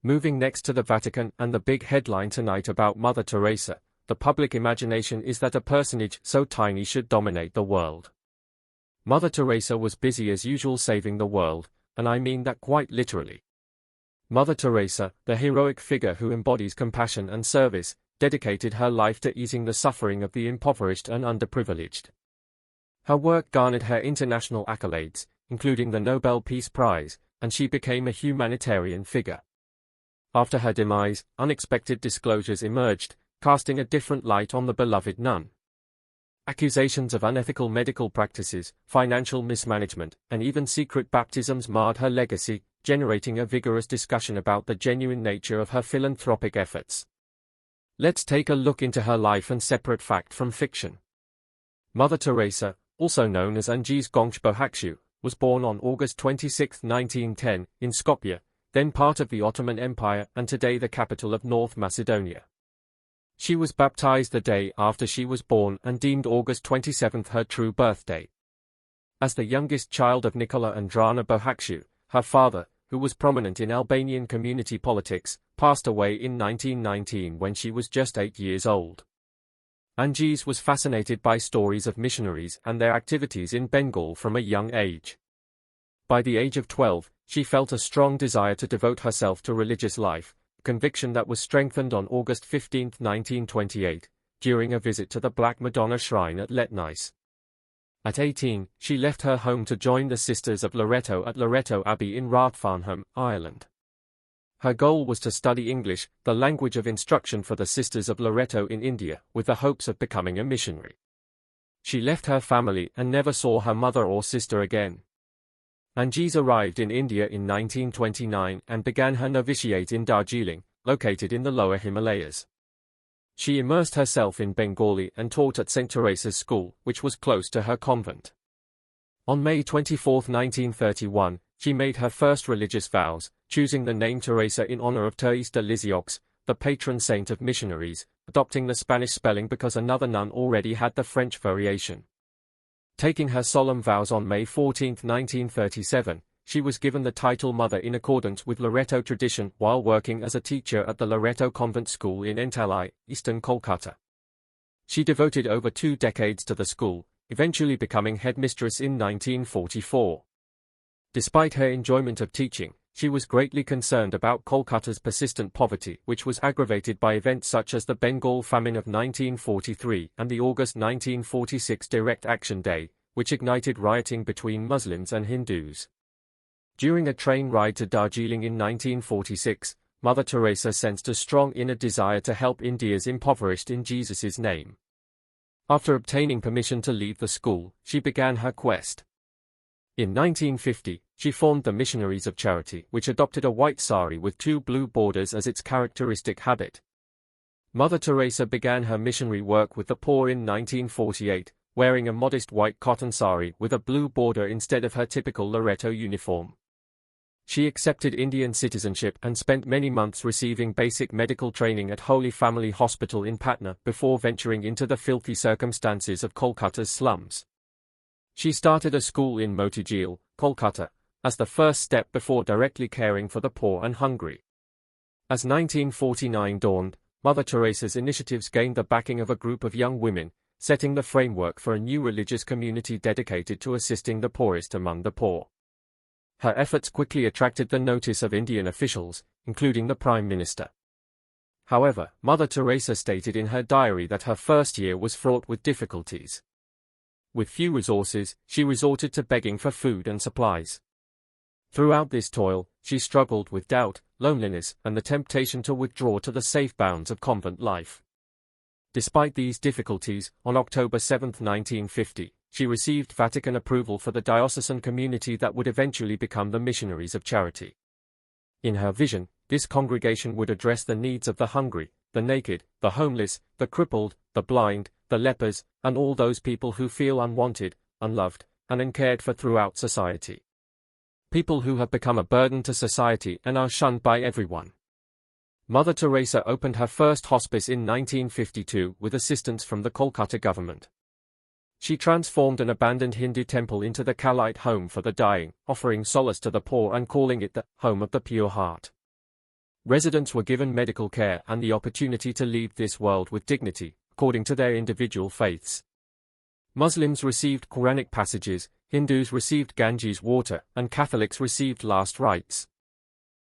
Moving next to the Vatican and the big headline tonight about Mother Teresa, the public imagination is that a personage so tiny should dominate the world. Mother Teresa was busy as usual saving the world, and I mean that quite literally. Mother Teresa, the heroic figure who embodies compassion and service, dedicated her life to easing the suffering of the impoverished and underprivileged. Her work garnered her international accolades, including the Nobel Peace Prize, and she became a humanitarian figure. After her demise, unexpected disclosures emerged, casting a different light on the beloved nun. Accusations of unethical medical practices, financial mismanagement, and even secret baptisms marred her legacy, generating a vigorous discussion about the genuine nature of her philanthropic efforts. Let's take a look into her life and separate fact from fiction. Mother Teresa, also known as Anjis Bohakshu, was born on August 26, 1910, in Skopje, then part of the Ottoman Empire and today the capital of North Macedonia. She was baptized the day after she was born and deemed August 27 her true birthday. As the youngest child of Nicola and Drana Bohakshu, her father, who was prominent in Albanian community politics, passed away in 1919 when she was just 8 years old. Anjis was fascinated by stories of missionaries and their activities in Bengal from a young age. By the age of 12, she felt a strong desire to devote herself to religious life, a conviction that was strengthened on August 15, 1928, during a visit to the Black Madonna Shrine at Letnice. At 18, she left her home to join the Sisters of Loreto at Loreto Abbey in Rathfarnham, Ireland. Her goal was to study English, the language of instruction for the Sisters of Loreto in India, with the hopes of becoming a missionary. She left her family and never saw her mother or sister again. Anjis arrived in India in 1929 and began her novitiate in Darjeeling, located in the lower Himalayas. She immersed herself in Bengali and taught at St. Teresa's School, which was close to her convent. On May 24, 1931, she made her first religious vows, choosing the name Teresa in honor of Thérèse de Lisieux, the patron saint of missionaries, adopting the Spanish spelling because another nun already had the French variation. Taking her solemn vows on May 14, 1937, she was given the title Mother in accordance with Loreto tradition while working as a teacher at the Loreto Convent School in Entalai, eastern Kolkata. She devoted over 2 decades to the school, eventually becoming headmistress in 1944. Despite her enjoyment of teaching, she was greatly concerned about Kolkata's persistent poverty, which was aggravated by events such as the Bengal famine of 1943 and the August 1946 Direct Action Day, which ignited rioting between Muslims and Hindus. During a train ride to Darjeeling in 1946, Mother Teresa sensed a strong inner desire to help India's impoverished in Jesus' name. After obtaining permission to leave the school, she began her quest. In 1950, she formed the Missionaries of Charity, which adopted a white sari with 2 blue borders as its characteristic habit. Mother Teresa began her missionary work with the poor in 1948, wearing a modest white cotton sari with a blue border instead of her typical Loreto uniform. She accepted Indian citizenship and spent many months receiving basic medical training at Holy Family Hospital in Patna before venturing into the filthy circumstances of Kolkata's slums. She started a school in Motijeel, Kolkata, as the first step before directly caring for the poor and hungry. As 1949 dawned, Mother Teresa's initiatives gained the backing of a group of young women, setting the framework for a new religious community dedicated to assisting the poorest among the poor. Her efforts quickly attracted the notice of Indian officials, including the Prime Minister. However, Mother Teresa stated in her diary that her first year was fraught with difficulties. With few resources, she resorted to begging for food and supplies. Throughout this toil, she struggled with doubt, loneliness, and the temptation to withdraw to the safe bounds of convent life. Despite these difficulties, on October 7, 1950, she received Vatican approval for the diocesan community that would eventually become the Missionaries of Charity. In her vision, this congregation would address the needs of the hungry, the naked, the homeless, the crippled, the blind, the lepers, and all those people who feel unwanted, unloved, and uncared for throughout society. People who have become a burden to society and are shunned by everyone. Mother Teresa opened her first hospice in 1952 with assistance from the Kolkata government. She transformed an abandoned Hindu temple into the Kalite home for the dying, offering solace to the poor and calling it the home of the pure heart. Residents were given medical care and the opportunity to leave this world with dignity, according to their individual faiths. Muslims received Quranic passages, Hindus received Ganges water, and Catholics received last rites.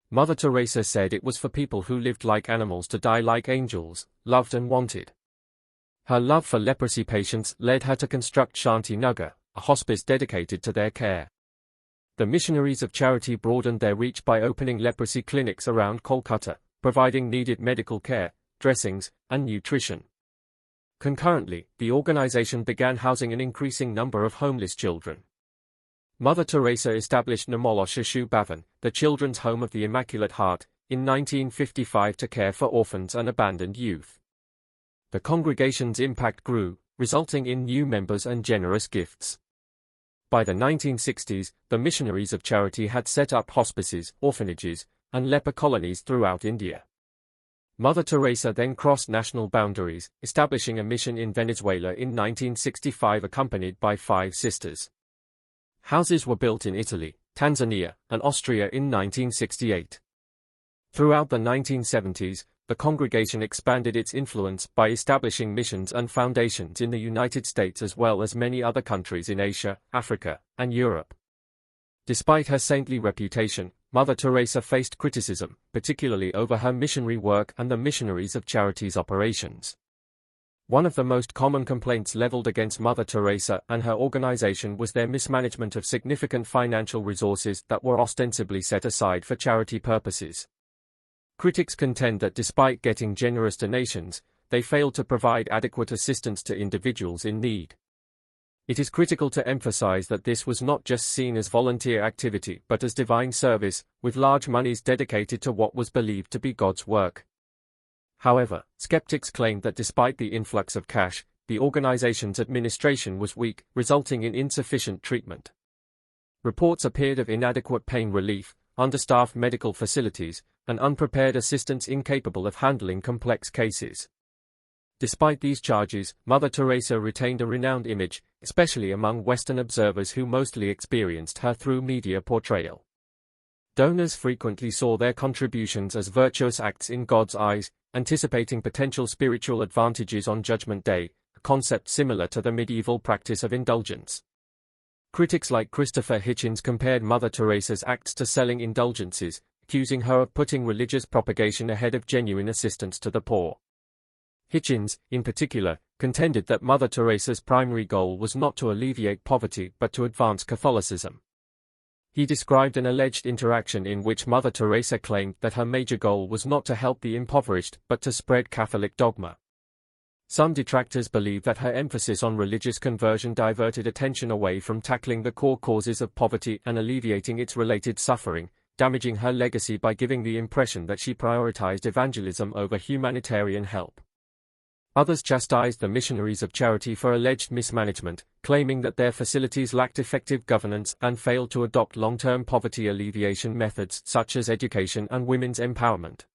Mother Teresa said it was for people who lived like animals to die like angels, loved and wanted. Her love for leprosy patients led her to construct Shanti Nagar, a hospice dedicated to their care. The missionaries of charity broadened their reach by opening leprosy clinics around Kolkata, providing needed medical care, dressings, and nutrition. Concurrently, the organization began housing an increasing number of homeless children. Mother Teresa established Nirmala Shishu Bhavan, the Children's Home of the Immaculate Heart, in 1955 to care for orphans and abandoned youth. The congregation's impact grew, resulting in new members and generous gifts. By the 1960s, the missionaries of charity had set up hospices, orphanages, and leper colonies throughout India. Mother Teresa then crossed national boundaries, establishing a mission in Venezuela in 1965 accompanied by 5 sisters. Houses were built in Italy, Tanzania, and Austria in 1968. Throughout the 1970s, the congregation expanded its influence by establishing missions and foundations in the United States as well as many other countries in Asia, Africa, and Europe. Despite her saintly reputation, Mother Teresa faced criticism, particularly over her missionary work and the missionaries of charity's operations. One of the most common complaints leveled against Mother Teresa and her organization was their mismanagement of significant financial resources that were ostensibly set aside for charity purposes. Critics contend that despite getting generous donations, they failed to provide adequate assistance to individuals in need. It is critical to emphasize that this was not just seen as volunteer activity but as divine service, with large monies dedicated to what was believed to be God's work. However, skeptics claimed that despite the influx of cash, the organization's administration was weak, resulting in insufficient treatment. Reports appeared of inadequate pain relief, understaffed medical facilities, and unprepared assistants incapable of handling complex cases. Despite these charges, Mother Teresa retained a renowned image, especially among Western observers who mostly experienced her through media portrayal. Donors frequently saw their contributions as virtuous acts in God's eyes, anticipating potential spiritual advantages on Judgment Day, a concept similar to the medieval practice of indulgence. Critics like Christopher Hitchens compared Mother Teresa's acts to selling indulgences, accusing her of putting religious propagation ahead of genuine assistance to the poor. Hitchens, in particular, contended that Mother Teresa's primary goal was not to alleviate poverty but to advance Catholicism. He described an alleged interaction in which Mother Teresa claimed that her major goal was not to help the impoverished but to spread Catholic dogma. Some detractors believe that her emphasis on religious conversion diverted attention away from tackling the core causes of poverty and alleviating its related suffering, damaging her legacy by giving the impression that she prioritized evangelism over humanitarian help. Others chastised the missionaries of charity for alleged mismanagement, claiming that their facilities lacked effective governance and failed to adopt long-term poverty alleviation methods such as education and women's empowerment.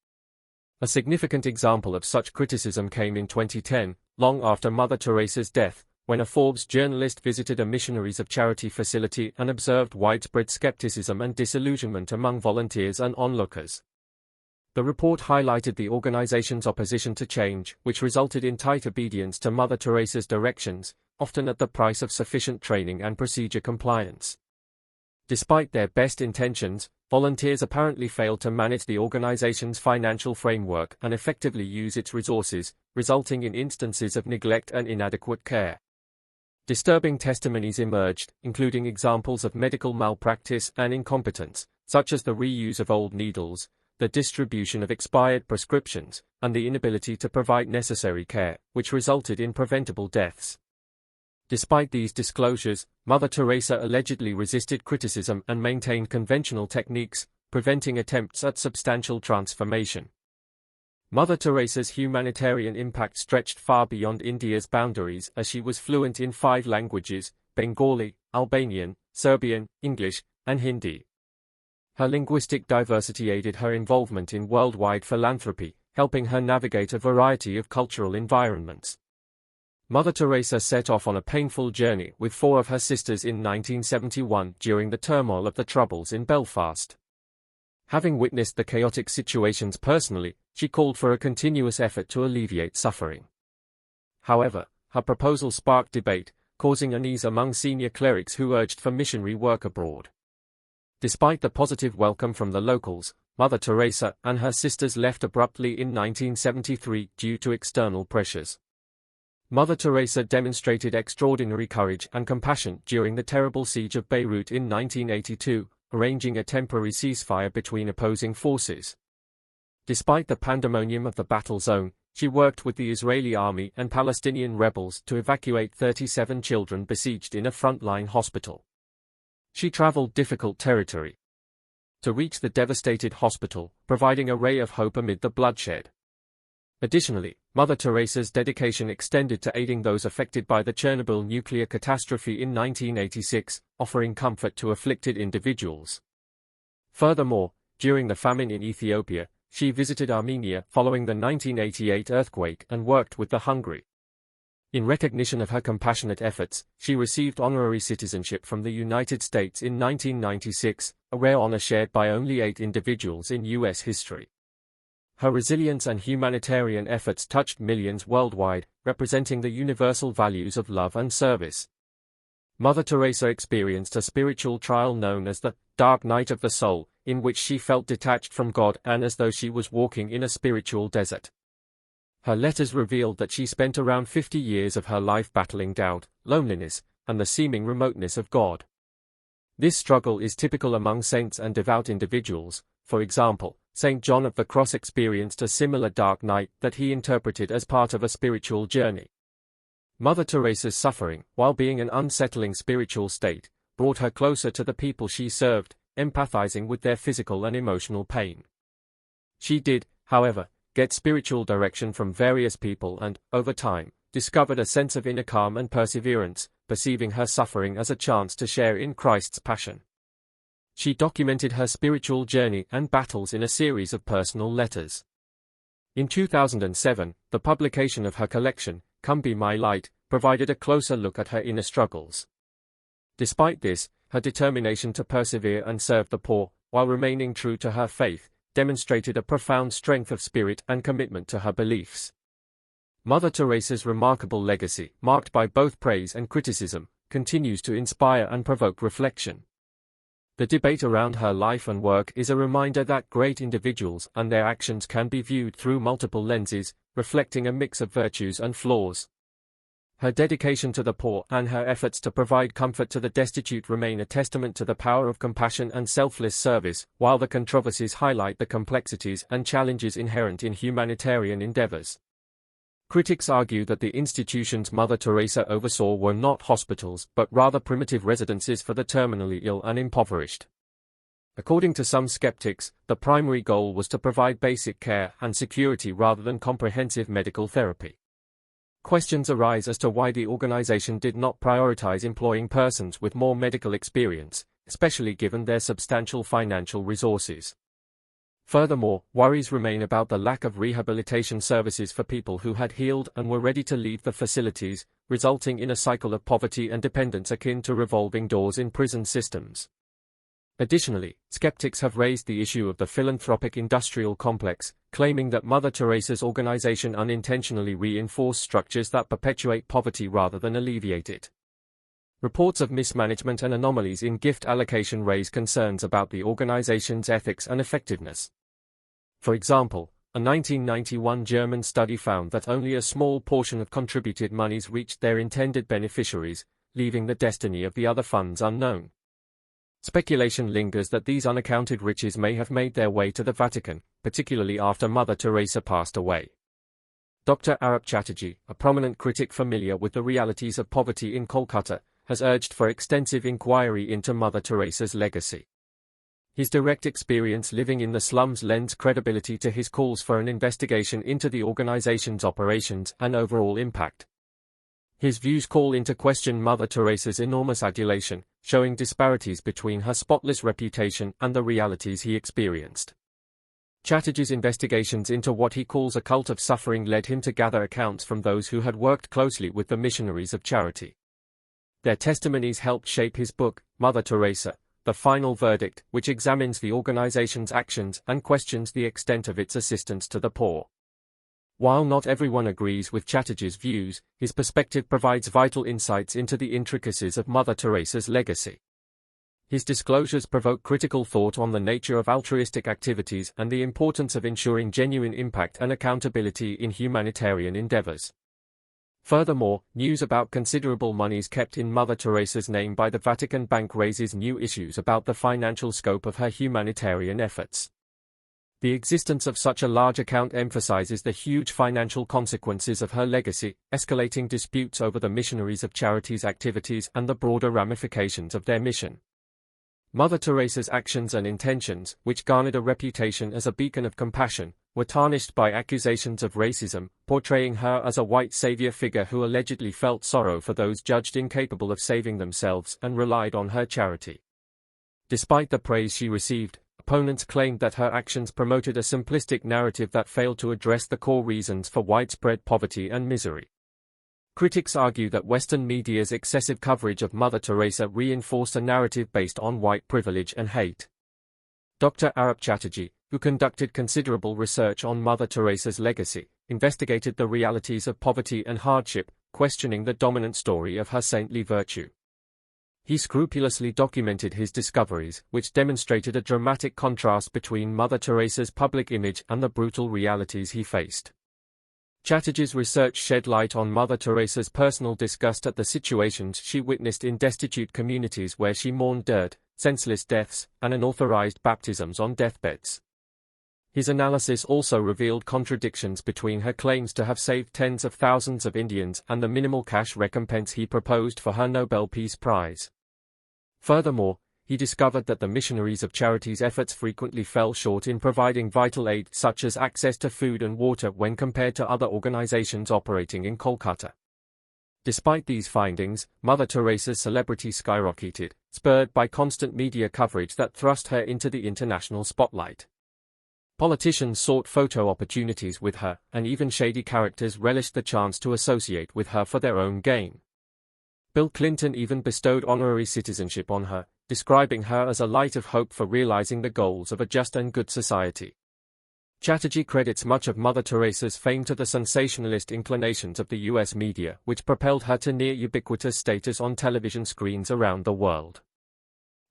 A significant example of such criticism came in 2010, long after Mother Teresa's death, when a Forbes journalist visited a missionaries of charity facility and observed widespread skepticism and disillusionment among volunteers and onlookers. The report highlighted the organization's opposition to change, which resulted in tight obedience to Mother Teresa's directions, often at the price of sufficient training and procedure compliance. Despite their best intentions, volunteers apparently failed to manage the organization's financial framework and effectively use its resources, resulting in instances of neglect and inadequate care. Disturbing testimonies emerged, including examples of medical malpractice and incompetence, such as the reuse of old needles, the distribution of expired prescriptions, and the inability to provide necessary care, which resulted in preventable deaths. Despite these disclosures, Mother Teresa allegedly resisted criticism and maintained conventional techniques, preventing attempts at substantial transformation. Mother Teresa's humanitarian impact stretched far beyond India's boundaries as she was fluent in 5 languages: Bengali, Albanian, Serbian, English, and Hindi. Her linguistic diversity aided her involvement in worldwide philanthropy, helping her navigate a variety of cultural environments. Mother Teresa set off on a painful journey with 4 of her sisters in 1971 during the turmoil of the Troubles in Belfast. Having witnessed the chaotic situations personally, she called for a continuous effort to alleviate suffering. However, her proposal sparked debate, causing unease among senior clerics who urged for missionary work abroad. Despite the positive welcome from the locals, Mother Teresa and her sisters left abruptly in 1973 due to external pressures. Mother Teresa demonstrated extraordinary courage and compassion during the terrible siege of Beirut in 1982, arranging a temporary ceasefire between opposing forces. Despite the pandemonium of the battle zone, she worked with the Israeli army and Palestinian rebels to evacuate 37 children besieged in a frontline hospital. She traveled difficult territory to reach the devastated hospital, providing a ray of hope amid the bloodshed. Additionally, Mother Teresa's dedication extended to aiding those affected by the Chernobyl nuclear catastrophe in 1986, offering comfort to afflicted individuals. Furthermore, during the famine in Ethiopia, she visited Armenia following the 1988 earthquake and worked with the hungry. In recognition of her compassionate efforts, she received honorary citizenship from the United States in 1996, a rare honor shared by only 8 individuals in U.S. history. Her resilience and humanitarian efforts touched millions worldwide, representing the universal values of love and service. Mother Teresa experienced a spiritual trial known as the dark night of the soul, in which she felt detached from God and as though she was walking in a spiritual desert. Her letters revealed that she spent around 50 years of her life battling doubt, loneliness, and the seeming remoteness of God. This struggle is typical among saints and devout individuals. For example, St. John of the Cross experienced a similar dark night that he interpreted as part of a spiritual journey. Mother Teresa's suffering, while being an unsettling spiritual state, brought her closer to the people she served, empathizing with their physical and emotional pain. She did, however, get spiritual direction from various people and, over time, discovered a sense of inner calm and perseverance, perceiving her suffering as a chance to share in Christ's passion. She documented her spiritual journey and battles in a series of personal letters. In 2007, the publication of her collection, Come Be My Light, provided a closer look at her inner struggles. Despite this, her determination to persevere and serve the poor, while remaining true to her faith, demonstrated a profound strength of spirit and commitment to her beliefs. Mother Teresa's remarkable legacy, marked by both praise and criticism, continues to inspire and provoke reflection. The debate around her life and work is a reminder that great individuals and their actions can be viewed through multiple lenses, reflecting a mix of virtues and flaws. Her dedication to the poor and her efforts to provide comfort to the destitute remain a testament to the power of compassion and selfless service, while the controversies highlight the complexities and challenges inherent in humanitarian endeavors. Critics argue that the institutions Mother Teresa oversaw were not hospitals but rather primitive residences for the terminally ill and impoverished. According to some skeptics, the primary goal was to provide basic care and security rather than comprehensive medical therapy. Questions arise as to why the organization did not prioritize employing persons with more medical experience, especially given their substantial financial resources. Furthermore, worries remain about the lack of rehabilitation services for people who had healed and were ready to leave the facilities, resulting in a cycle of poverty and dependence akin to revolving doors in prison systems. Additionally, skeptics have raised the issue of the philanthropic industrial complex, claiming that Mother Teresa's organization unintentionally reinforced structures that perpetuate poverty rather than alleviate it. Reports of mismanagement and anomalies in gift allocation raise concerns about the organization's ethics and effectiveness. For example, a 1991 German study found that only a small portion of contributed monies reached their intended beneficiaries, leaving the destiny of the other funds unknown. Speculation lingers that these unaccounted riches may have made their way to the Vatican, particularly after Mother Teresa passed away. Dr. Arup Chatterjee, a prominent critic familiar with the realities of poverty in Kolkata, has urged for extensive inquiry into Mother Teresa's legacy. His direct experience living in the slums lends credibility to his calls for an investigation into the organization's operations and overall impact. His views call into question Mother Teresa's enormous adulation, showing disparities between her spotless reputation and the realities he experienced. Chatterjee's investigations into what he calls a cult of suffering led him to gather accounts from those who had worked closely with the missionaries of charity. Their testimonies helped shape his book, Mother Teresa, The Final Verdict, which examines the organization's actions and questions the extent of its assistance to the poor. While not everyone agrees with Chatterjee's views, his perspective provides vital insights into the intricacies of Mother Teresa's legacy. His disclosures provoke critical thought on the nature of altruistic activities and the importance of ensuring genuine impact and accountability in humanitarian endeavors. Furthermore, news about considerable monies kept in Mother Teresa's name by the Vatican Bank raises new issues about the financial scope of her humanitarian efforts. The existence of such a large account emphasizes the huge financial consequences of her legacy, escalating disputes over the missionaries of charity's activities and the broader ramifications of their mission. Mother Teresa's actions and intentions, which garnered a reputation as a beacon of compassion, were tarnished by accusations of racism, portraying her as a white savior figure who allegedly felt sorrow for those judged incapable of saving themselves and relied on her charity. Despite the praise she received, opponents claimed that her actions promoted a simplistic narrative that failed to address the core reasons for widespread poverty and misery. Critics argue that Western media's excessive coverage of Mother Teresa reinforced a narrative based on white privilege and hate. Dr. Arup Chatterjee, who conducted considerable research on Mother Teresa's legacy, investigated the realities of poverty and hardship, questioning the dominant story of her saintly virtue. He scrupulously documented his discoveries, which demonstrated a dramatic contrast between Mother Teresa's public image and the brutal realities he faced. Chatterjee's research shed light on Mother Teresa's personal disgust at the situations she witnessed in destitute communities where she mourned dirt, senseless deaths, and unauthorized baptisms on deathbeds. His analysis also revealed contradictions between her claims to have saved tens of thousands of Indians and the minimal cash recompense he proposed for her Nobel Peace Prize. Furthermore, he discovered that the missionaries of charity's efforts frequently fell short in providing vital aid such as access to food and water when compared to other organizations operating in Kolkata. Despite these findings, Mother Teresa's celebrity skyrocketed, spurred by constant media coverage that thrust her into the international spotlight. Politicians sought photo opportunities with her, and even shady characters relished the chance to associate with her for their own gain. Bill Clinton even bestowed honorary citizenship on her, describing her as a light of hope for realizing the goals of a just and good society. Chatterjee credits much of Mother Teresa's fame to the sensationalist inclinations of the US media, which propelled her to near-ubiquitous status on television screens around the world.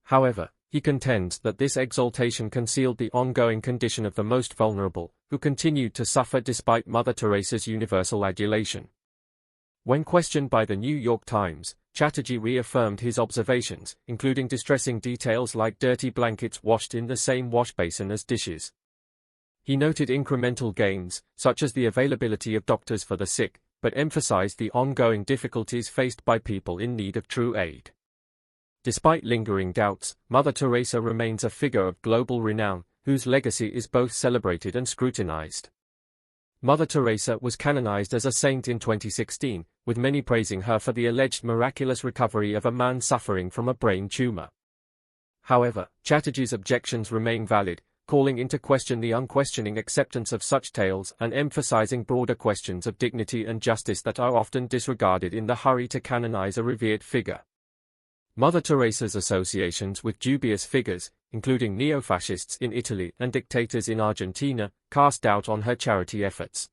However, he contends that this exaltation concealed the ongoing condition of the most vulnerable, who continued to suffer despite Mother Teresa's universal adulation. When questioned by the New York Times, Chatterjee reaffirmed his observations, including distressing details like dirty blankets washed in the same wash basin as dishes. He noted incremental gains, such as the availability of doctors for the sick, but emphasized the ongoing difficulties faced by people in need of true aid. Despite lingering doubts, Mother Teresa remains a figure of global renown, whose legacy is both celebrated and scrutinized. Mother Teresa was canonized as a saint in 2016, with many praising her for the alleged miraculous recovery of a man suffering from a brain tumor. However, Chatterjee's objections remain valid, calling into question the unquestioning acceptance of such tales and emphasizing broader questions of dignity and justice that are often disregarded in the hurry to canonize a revered figure. Mother Teresa's associations with dubious figures, including neo-fascists in Italy and dictators in Argentina, cast doubt on her charity efforts.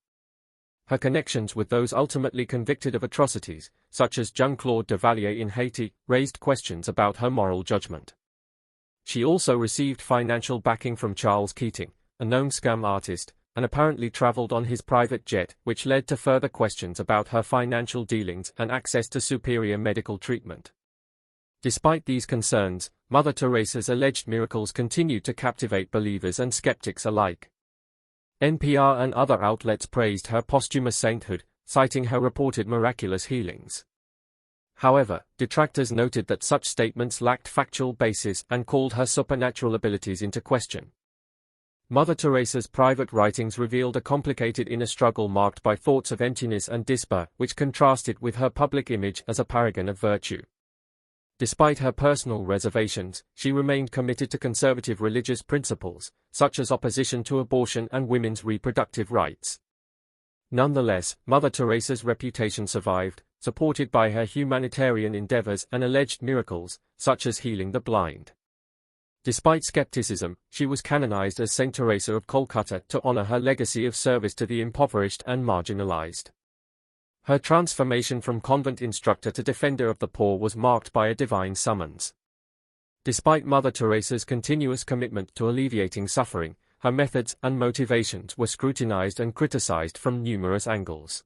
Her connections with those ultimately convicted of atrocities, such as Jean-Claude Duvalier in Haiti, raised questions about her moral judgment. She also received financial backing from Charles Keating, a known scam artist, and apparently traveled on his private jet, which led to further questions about her financial dealings and access to superior medical treatment. Despite these concerns, Mother Teresa's alleged miracles continued to captivate believers and skeptics alike. NPR and other outlets praised her posthumous sainthood, citing her reported miraculous healings. However, detractors noted that such statements lacked factual basis and called her supernatural abilities into question. Mother Teresa's private writings revealed a complicated inner struggle marked by thoughts of emptiness and despair, which contrasted with her public image as a paragon of virtue. Despite her personal reservations, she remained committed to conservative religious principles, such as opposition to abortion and women's reproductive rights. Nonetheless, Mother Teresa's reputation survived, supported by her humanitarian endeavors and alleged miracles, such as healing the blind. Despite skepticism, she was canonized as Saint Teresa of Calcutta to honor her legacy of service to the impoverished and marginalized. Her transformation from convent instructor to defender of the poor was marked by a divine summons. Despite Mother Teresa's continuous commitment to alleviating suffering, her methods and motivations were scrutinized and criticized from numerous angles.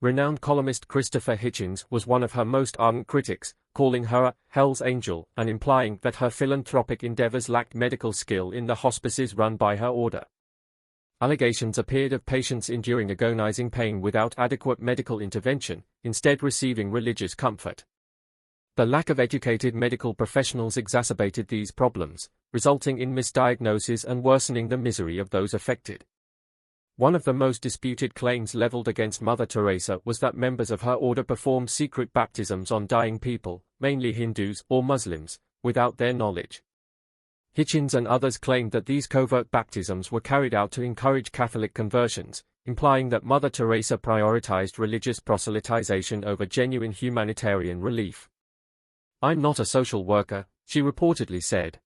Renowned columnist Christopher Hitchens was one of her most ardent critics, calling her a Hell's Angel and implying that her philanthropic endeavors lacked medical skill in the hospices run by her order. Allegations appeared of patients enduring agonizing pain without adequate medical intervention, instead receiving religious comfort. The lack of educated medical professionals exacerbated these problems, resulting in misdiagnosis and worsening the misery of those affected. One of the most disputed claims leveled against Mother Teresa was that members of her order performed secret baptisms on dying people, mainly Hindus or Muslims, without their knowledge. Hitchens and others claimed that these covert baptisms were carried out to encourage Catholic conversions, implying that Mother Teresa prioritized religious proselytization over genuine humanitarian relief. "I'm not a social worker," she reportedly said.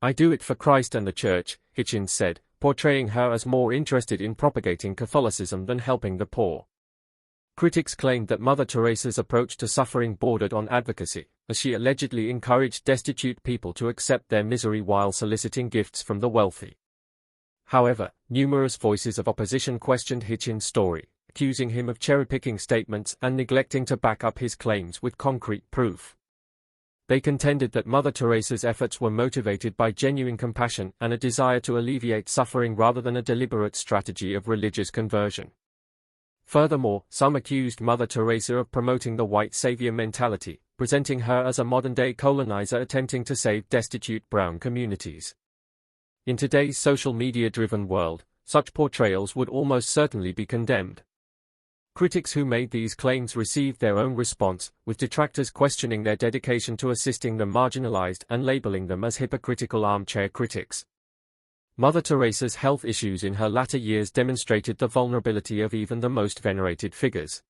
"I do it for Christ and the Church," Hitchens said, portraying her as more interested in propagating Catholicism than helping the poor. Critics claimed that Mother Teresa's approach to suffering bordered on advocacy, as she allegedly encouraged destitute people to accept their misery while soliciting gifts from the wealthy. However, numerous voices of opposition questioned Hitchens' story, accusing him of cherry-picking statements and neglecting to back up his claims with concrete proof. They contended that Mother Teresa's efforts were motivated by genuine compassion and a desire to alleviate suffering rather than a deliberate strategy of religious conversion. Furthermore, some accused Mother Teresa of promoting the white savior mentality, presenting her as a modern-day colonizer attempting to save destitute brown communities. In today's social media-driven world, such portrayals would almost certainly be condemned. Critics who made these claims received their own response, with detractors questioning their dedication to assisting the marginalized and labeling them as hypocritical armchair critics. Mother Teresa's health issues in her latter years demonstrated the vulnerability of even the most venerated figures.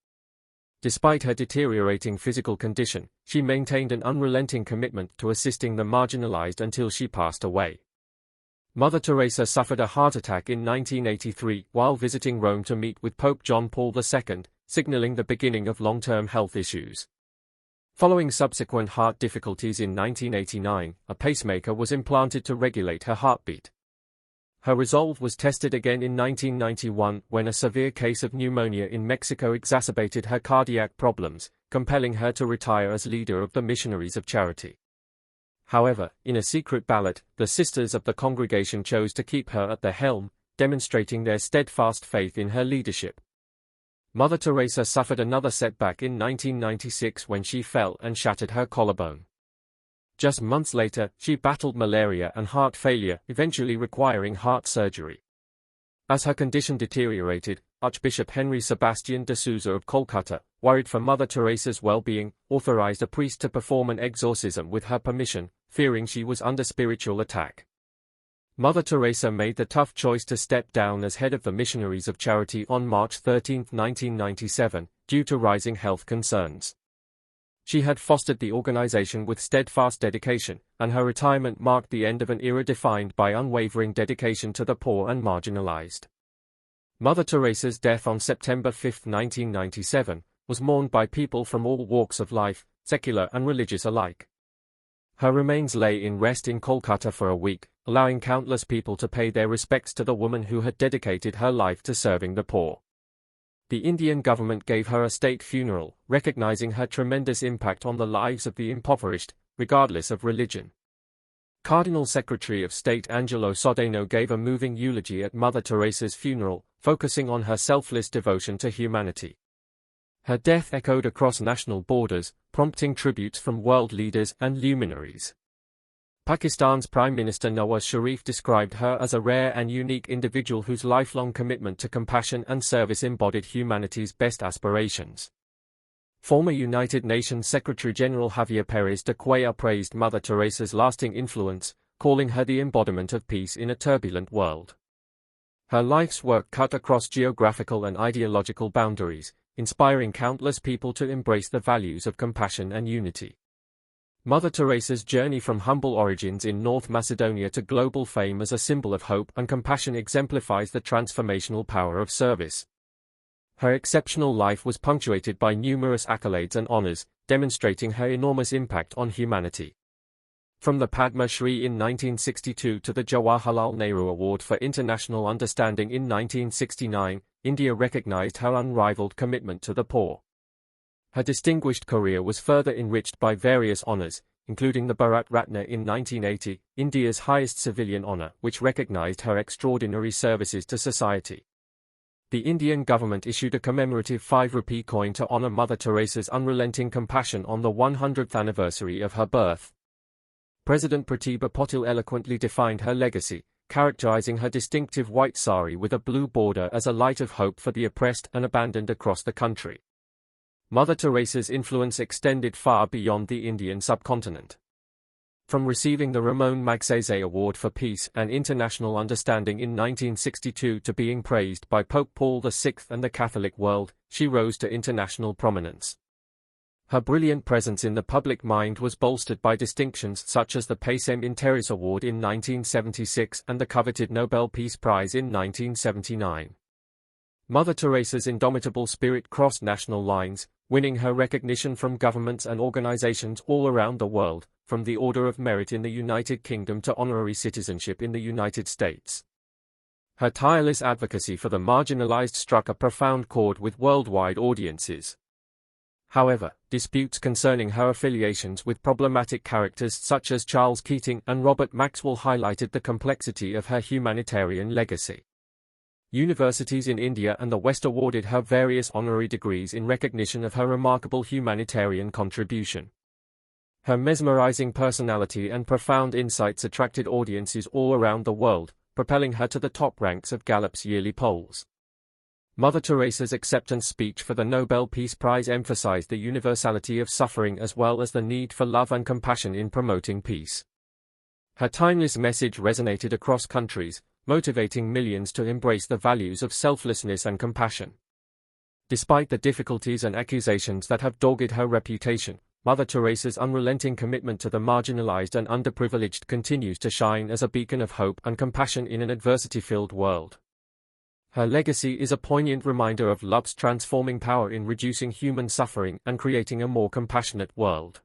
Despite her deteriorating physical condition, she maintained an unrelenting commitment to assisting the marginalized until she passed away. Mother Teresa suffered a heart attack in 1983 while visiting Rome to meet with Pope John Paul II, signaling the beginning of long-term health issues. Following subsequent heart difficulties in 1989, a pacemaker was implanted to regulate her heartbeat. Her resolve was tested again in 1991 when a severe case of pneumonia in Mexico exacerbated her cardiac problems, compelling her to retire as leader of the Missionaries of Charity. However, in a secret ballot, the sisters of the congregation chose to keep her at the helm, demonstrating their steadfast faith in her leadership. Mother Teresa suffered another setback in 1996 when she fell and shattered her collarbone. Just months later, she battled malaria and heart failure, eventually requiring heart surgery. As her condition deteriorated, Archbishop Henry Sebastian de Souza of Kolkata, worried for Mother Teresa's well-being, authorized a priest to perform an exorcism with her permission, fearing she was under spiritual attack. Mother Teresa made the tough choice to step down as head of the Missionaries of Charity on March 13, 1997, due to rising health concerns. She had fostered the organization with steadfast dedication, and her retirement marked the end of an era defined by unwavering dedication to the poor and marginalized. Mother Teresa's death on September 5, 1997, was mourned by people from all walks of life, secular and religious alike. Her remains lay in rest in Kolkata for a week, allowing countless people to pay their respects to the woman who had dedicated her life to serving the poor. The Indian government gave her a state funeral, recognizing her tremendous impact on the lives of the impoverished, regardless of religion. Cardinal Secretary of State Angelo Sodano gave a moving eulogy at Mother Teresa's funeral, focusing on her selfless devotion to humanity. Her death echoed across national borders, prompting tributes from world leaders and luminaries. Pakistan's Prime Minister Nawaz Sharif described her as a rare and unique individual whose lifelong commitment to compassion and service embodied humanity's best aspirations. Former United Nations Secretary-General Javier Pérez de Cuellar praised Mother Teresa's lasting influence, calling her the embodiment of peace in a turbulent world. Her life's work cut across geographical and ideological boundaries, inspiring countless people to embrace the values of compassion and unity. Mother Teresa's journey from humble origins in North Macedonia to global fame as a symbol of hope and compassion exemplifies the transformational power of service. Her exceptional life was punctuated by numerous accolades and honors, demonstrating her enormous impact on humanity. From the Padma Shri in 1962 to the Jawaharlal Nehru Award for International Understanding in 1969, India recognized her unrivaled commitment to the poor. Her distinguished career was further enriched by various honors, including the Bharat Ratna in 1980, India's highest civilian honor, which recognized her extraordinary services to society. The Indian government issued a commemorative 5 rupee coin to honor Mother Teresa's unrelenting compassion on the 100th anniversary of her birth. President Pratibha Patil eloquently defined her legacy, characterizing her distinctive white sari with a blue border as a light of hope for the oppressed and abandoned across the country. Mother Teresa's influence extended far beyond the Indian subcontinent. From receiving the Ramon Magsaysay Award for Peace and International Understanding in 1962 to being praised by Pope Paul VI and the Catholic world, she rose to international prominence. Her brilliant presence in the public mind was bolstered by distinctions such as the Paisem in Teresa Award in 1976 and the coveted Nobel Peace Prize in 1979. Mother Teresa's indomitable spirit crossed national lines, winning her recognition from governments and organizations all around the world, from the Order of Merit in the United Kingdom to honorary citizenship in the United States. Her tireless advocacy for the marginalized struck a profound chord with worldwide audiences. However, disputes concerning her affiliations with problematic characters such as Charles Keating and Robert Maxwell highlighted the complexity of her humanitarian legacy. Universities in India and the West awarded her various honorary degrees in recognition of her remarkable humanitarian contribution. Her mesmerizing personality and profound insights attracted audiences all around the world, propelling her to the top ranks of Gallup's yearly polls. Mother Teresa's acceptance speech for the Nobel Peace Prize emphasized the universality of suffering as well as the need for love and compassion in promoting peace. Her timeless message resonated across countries, motivating millions to embrace the values of selflessness and compassion. Despite the difficulties and accusations that have dogged her reputation, Mother Teresa's unrelenting commitment to the marginalized and underprivileged continues to shine as a beacon of hope and compassion in an adversity-filled world. Her legacy is a poignant reminder of love's transforming power in reducing human suffering and creating a more compassionate world.